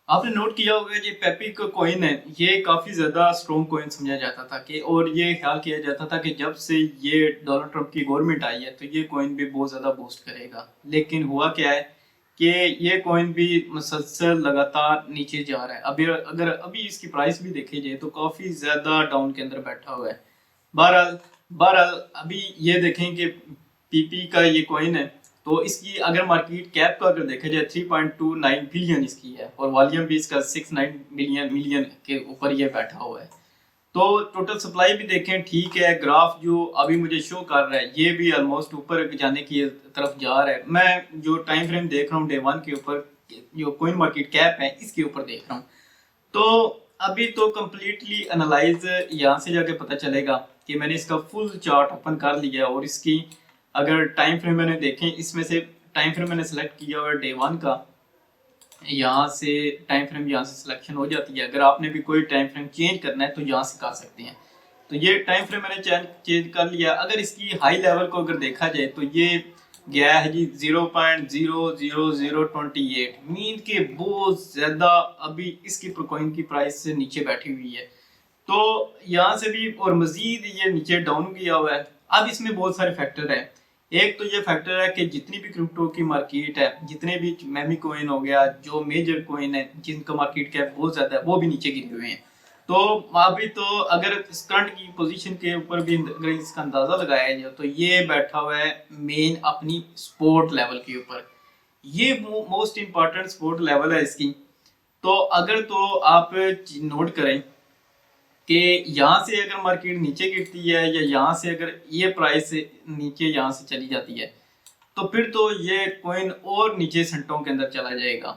आपने नोट किया होगा ये पेपिक कॉइन है, ये काफी ज्यादा स्ट्रॉन्ग कॉइन समझा जाता था कि, और ये ख्याल किया जाता था कि जब से ये डोनाल्ड ट्रंप की गवर्नमेंट आई है तो ये कॉइन भी बहुत ज्यादा बूस्ट करेगा। लेकिन हुआ क्या है कि ये कॉइन भी मुसलसल लगातार नीचे जा रहा है। अभी अगर अभी इसकी प्राइस भी देखी जाए तो काफी ज्यादा डाउन के अंदर बैठा हुआ है। बहरहाल बहरहाल अभी ये देखें कि पीपी का ये कॉइन है, तो इसकी अगर मार्केट कैप का अगर देखा जाए 3.29 बिलियन इसकी है, और वॉल्यूम भी इसका 69 मिलियन मिलियन के ऊपर ये बैठा हुआ है। तो टोटल सप्लाई भी देखें ठीक है, ग्राफ जो अभी मुझे शो कर रहा है ये भी ऑलमोस्ट ऊपर जाने की तरफ जा रहा है। मैं जो टाइम फ्रेम देख रहा हूँ डे वन के ऊपर, जो कॉइन मार्केट कैप है इसके ऊपर देख रहा हूँ। तो अभी तो कम्प्लीटली एनालाइज यहाँ से जाके पता चलेगा कि मैंने इसका फुल चार्ट ओपन कर लिया, और इसकी अगर टाइम फ्रेम मैंने देखें, इसमें से टाइम फ्रेम मैंने सेलेक्ट किया हुआ डे वन का, यहाँ से टाइम फ्रेम यहाँ से सिलेक्शन हो जाती है। अगर आपने भी कोई टाइम फ्रेम चेंज करना है तो यहाँ से कर सकते हैं। तो ये टाइम फ्रेम मैंने चेंज कर लिया। अगर इसकी हाई लेवल को अगर देखा जाए तो ये गया है जी 0.00028, मीन के बहुत ज्यादा अभी इसकी प्रोकॉइन की प्राइस से नीचे बैठी हुई है। तो यहाँ से भी और मजीद ये नीचे डाउन गया हुआ है। अब इसमें बहुत सारे फैक्टर हैं। एक तो ये फैक्टर है कि जितनी भी क्रिप्टो की मार्केट है, जितने भी मेमी कोइन हो गया, जो मेजर कोइन है जिनका मार्केट कैप बहुत ज्यादा है, वो भी नीचे गिरे हुए हैं। तो अभी तो अगर इस करंट की पोजीशन के ऊपर भी अगर इसका अंदाजा लगाया जाए तो ये बैठा हुआ है मेन अपनी सपोर्ट लेवल के ऊपर। ये मोस्ट इंपॉर्टेंट सपोर्ट लेवल है इसकी। तो अगर तो आप नोट करें कि यहाँ से अगर मार्केट नीचे गिरती है, या यहाँ से अगर ये प्राइस नीचे यहाँ से चली जाती है, तो फिर तो ये कॉइन और नीचे सेंटों के अंदर चला जाएगा।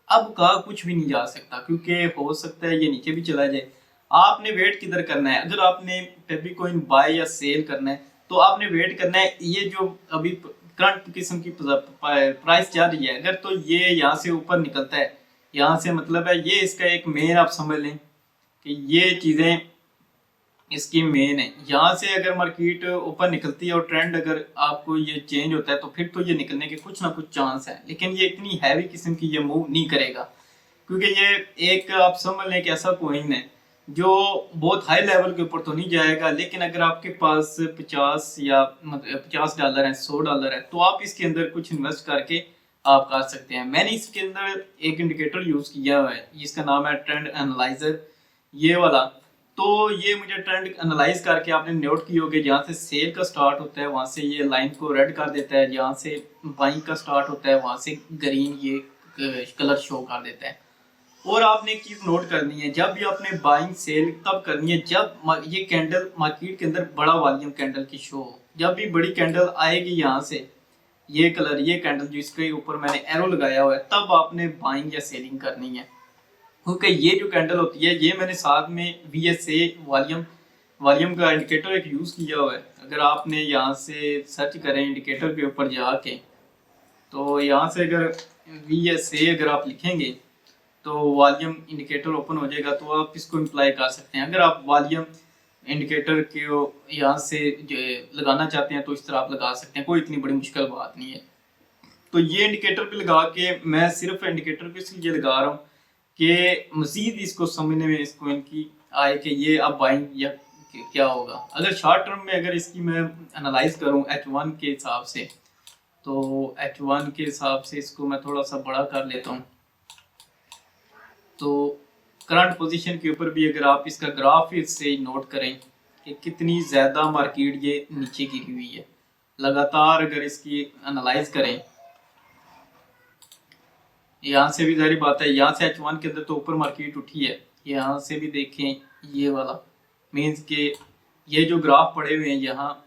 अब कहा कुछ भी नहीं जा सकता, क्योंकि हो सकता है ये नीचे भी चला जाए। आपने वेट किधर करना है, अगर आपने पेपी कॉइन बाय या सेल करना है तो आपने वेट करना है ये जो अभी करंट किस्म की प्राइस चल रही है, अगर तो ये यहाँ से ऊपर निकलता है, यहाँ से मतलब है ये इसका एक मेन आप समझ लें कि ये चीज़ें इसकी मेन है। यहाँ से अगर मार्केट ऊपर निकलती है और ट्रेंड अगर आपको ये चेंज होता है तो फिर तो ये निकलने के कुछ ना कुछ चांस है। लेकिन ये इतनी हैवी किस्म की ये मूव नहीं करेगा, क्योंकि ये एक आप समझ लें कि ऐसा कोइन है जो बहुत हाई लेवल के ऊपर तो नहीं जाएगा। लेकिन अगर आपके पास 50 या $50 है, $100 है, तो आप इसके अंदर कुछ इन्वेस्ट करके आप कर सकते हैं। मैंने इसके अंदर एक इंडिकेटर यूज किया हुआ है, इसका नाम है ट्रेंड एनालाइजर, ये वाला। तो ये मुझे ट्रेंड एनालाइज करके आपने नोट की होगी, जहाँ से सेल का स्टार्ट होता है वहां से ये लाइन को रेड कर देता है, जहाँ से बाइंग का स्टार्ट होता है वहां से ग्रीन ये कलर शो कर देता है। और आपने एक चीज नोट करनी है, जब भी आपने बाइंग सेल तब करनी है जब ये कैंडल मार्केट के अंदर बड़ा वॉल्यूम कैंडल की शो हो। जब भी बड़ी कैंडल आएगी यहाँ से, ये कलर ये कैंडल जो इसके ऊपर मैंने एरो लगाया हुआ है, तब आपने बाइंग या सेलिंग करनी है। क्योंकि ये जो कैंडल होती है, ये मैंने साथ में VSA वॉल्यूम वॉल्यूम का इंडिकेटर एक यूज किया हुआ है। अगर आपने यहाँ से सर्च करें इंडिकेटर के ऊपर जाके, तो यहाँ से अगर VSA अगर आप लिखेंगे तो वॉल्यूम इंडिकेटर ओपन हो जाएगा, तो आप इसको इम्प्लाई कर सकते हैं। अगर आप वॉल्यूम इंडिकेटर के यहाँ से लगाना चाहते हैं तो इस तरह आप लगा सकते हैं, कोई इतनी बड़ी मुश्किल बात नहीं है। तो ये इंडिकेटर पे लगा के मैं सिर्फ इंडिकेटर पे इसलिए लगा रहा हूँ कि मजीद इसको समझने में इसको इनकी आए कि ये अब बाइंग या क्या होगा। अगर शॉर्ट टर्म में अगर इसकी मैं एनालाइज करूँ H1 के हिसाब से, तो H1 के हिसाब से इसको मैं थोड़ा सा बड़ा कर लेता हूँ। तो करंट पोजीशन के ऊपर भी अगर आप इसका ग्राफ से नोट करें कि कितनी ज़्यादा मार्केट ये नीचे गिरी हुई है, लगातार अगर इसकी एनालाइज करें, यहाँ से भी जारी बात है, यहाँ से H1 के अंदर तो ऊपर मार्केट उठी है, यहाँ से भी देखें ये वाला मीन्स के ये जो ग्राफ पड़े हुए हैं यहाँ,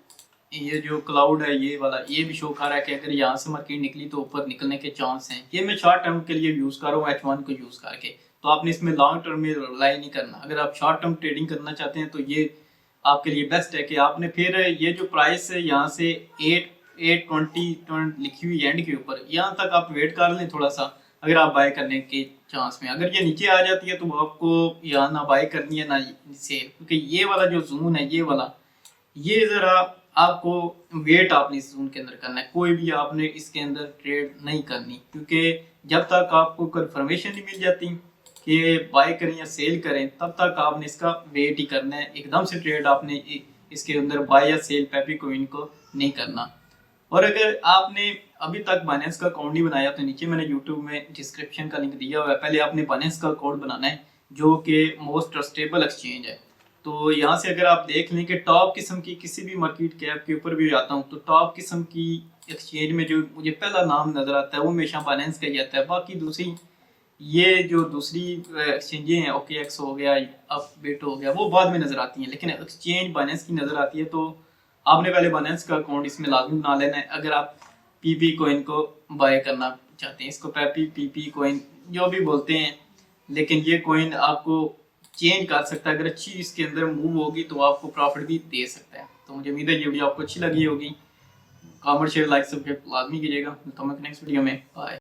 ये जो क्लाउड है ये वाला, ये भी शो कर रहा है कि अगर यहाँ से मार्केट निकली तो ऊपर निकलने के चांस हैं। ये मैं शॉर्ट टर्म के लिए यूज कर रहा हूँ H1 को यूज करके। तो आपने इसमें लॉन्ग टर्म में रिलाई नहीं करना। अगर आप शॉर्ट टर्म ट्रेडिंग करना चाहते हैं तो ये आपके लिए बेस्ट है कि आपने फिर ये जो प्राइस है यहाँ से 820 लिखी हुई एंड के ऊपर, यहाँ तक आप वेट कर लें थोड़ा सा, अगर आप बाय करने के चांस में। अगर ये नीचे आ जाती है तो आपको यहाँ ना बाय करनी है ना सेल, क्योंकि ये वाला जो जोन है ये वाला, ये ज़रा आपको वेट आपने इस जोन के अंदर करना है, कोई भी आपने इसके अंदर ट्रेड नहीं करनी, क्योंकि जब तक आपको कंफर्मेशन नहीं मिल जाती कि बाय करें या सेल करें, तब तक आपने इसका वेट ही करना है। एकदम से ट्रेड आपने इसके अंदर बाय या सेल पेपी कोइन को नहीं करना। और अगर आपने अभी तक बाइनेंस का अकाउंट नहीं बनाया तो नीचे मैंने यूट्यूब में डिस्क्रिप्शन का लिंक दिया हुआ है। पहले आपने बाइनेंस का अकाउंट बनाना है जो कि मोस्ट ट्रस्टेबल एक्सचेंज है। तो यहाँ से अगर आप देख लें कि टॉप किस्म की किसी भी मार्केट कैप के ऊपर भी आता हूँ तो टॉप किस्म की एक्सचेंज में जो मुझे पहला नाम नजर आता है वो हमेशा बाइनेंस का ही आता है। बाकी दूसरी ये जो दूसरी एक्सचेंजें हैं, OKX हो गया, अपबीट हो गया, वो बाद में नजर आती हैं, लेकिन एक्सचेंज बाइनेंस की नजर आती है। तो आपने पहले बाइनेंस का अकाउंट इसमें लाजमी बना लेना है अगर आप PP कोइन को बाय करना चाहते हैं। इसको PP कोइन जो भी बोलते हैं, लेकिन ये कोइन आपको चेंज कर सकता है। अगर अच्छी इसके अंदर मूव होगी तो आपको प्रॉफिट भी दे सकता है। तो मुझे उम्मीद है ये वीडियो आपको अच्छी लगी होगी। कमेंट शेयर लाइक सब्सक्राइब लाजमी कीजिएगा। तो मैं नेक्स्ट वीडियो में बाय।